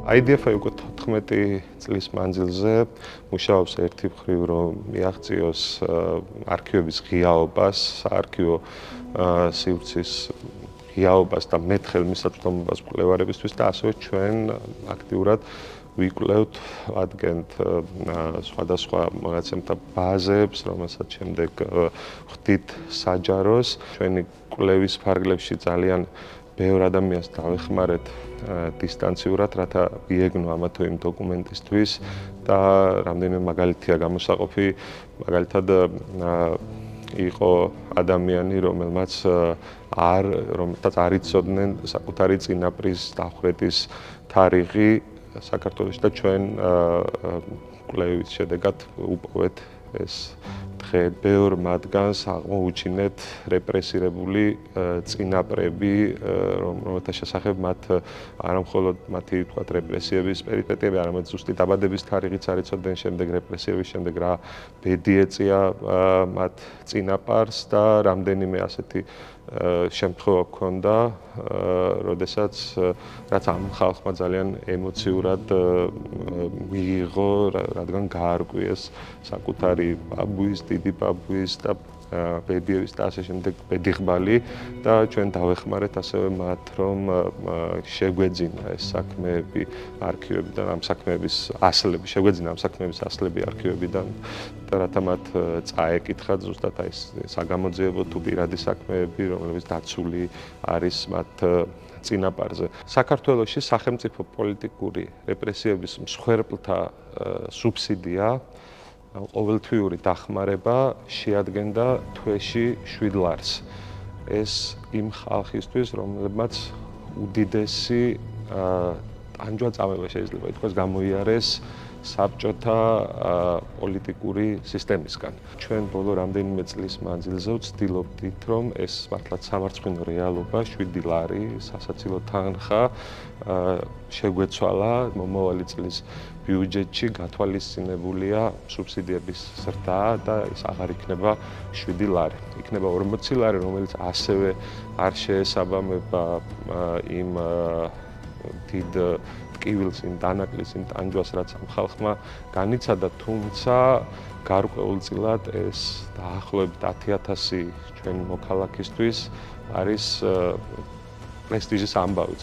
IDF-ი უკვე 14 წლის მანძილზე მუშაობს ერთი მხრივ, რომ მიაღწიოს არქივების ღიაობას, საარქივო სივრცის ღიაობას და მეტხელმისაწვდომობას მკვლევარებისთვის და ასევე ჩვენ აქტიურად ვიკვლევთ, ვადგენთ სხვადასხვა მონაცემთა ბაზებს, რომელსაც შემდეგ ვხდით საჯაროს. ჩვენი კვლევის ფარგლებში ძალიან ბევრ ადამიანს დავეხმარეთ დისტანციურად, რათა მიეგნო ამა თუ იმ დოკუმენტისთვის და რამდენიმე მაგალითია გამოსაყოფი, მაგალითად იყო ადამიანი, რომელმაც არ იცოდნენ საკუთარი წინაპრის დახვრეტის თარიღი საქართველოში და ჩვენ კვლევის შედეგად უპოვეთ ეს დღე. ბევრ მათგანს აღმოუჩინეთ რეპრესირებული წინაპრები, რომელთა შესახებ მათ არა მხოლოდ მათი თქვათ რეპრესიების პერიპეტიები, არამედ ზუსტი დაბადების თარიღიც არ იცოდნენ, შემდეგ რეპრესიების შემდეგ რა ბედი ეწია მათ წინაპარს და რამდენიმე ასეთი შემთხვევა ჰქონდა, როდესაც რაც ამ ხალხმა ძალიან ემოციურად მიიღო, რადგან გაარკვიეს საკუთარი ბაბუის, დიდი ბაბუის და ბედიების და ასე შემდეგ ბედიღბალი და ჩვენ დავეხმარეთ ასევე მათ, რომ შეგვეძინა ეს საქმეები არქივებიდან, ამ საქმეების ასლები, შეგვეძინა ამ საქმეების ასლები არქივებიდან და რათა მათ წაეკითხათ ზუსტად აი ეს საგამოძიებო თუ პირადი საქმეები, რომლებიც დაცული არის მათ წინაპარზე. საქართველოში სახელმწიფო პოლიტიკური რეპრესიების მსხვერპლთა სუბსიდია ყოველთვიური დახმარება შეადგენდა თვეში 7 ლარს. ეს იმ ხალხისთვის, რომლებმაც უდიდესი ტანჯვა-წამება შეიძლება ითქვას გამოიარეს საბჭოთა პოლიტიკური სისტემისგან. ჩვენ ბოლო რამდენიმე წლის მანძილზე ვცდილობდით, რომ ეს მართლაც სამარცხვინო რეალობა 7 ლარი სასაცილო თანხა შეგვეცვალა მომავალი წლის ბიუჯეტში გათვალისწინებულია სუბსიდიების ზრდა და ის აღარ იქნება 7 ლარი. იქნება 40 ლარი, რომელიც ასევე არ შეესაბამება იმ დიდ ტკივილს, იმ დანაკლის, იმ ტანჯვას, რაც ამ ხალხმა განიცადა, თუმცა გარკვეულწილად ეს დაახლოებით 10,000 ჩვენი მოქალაქისთვის არის პრესტიჟის ამბავი.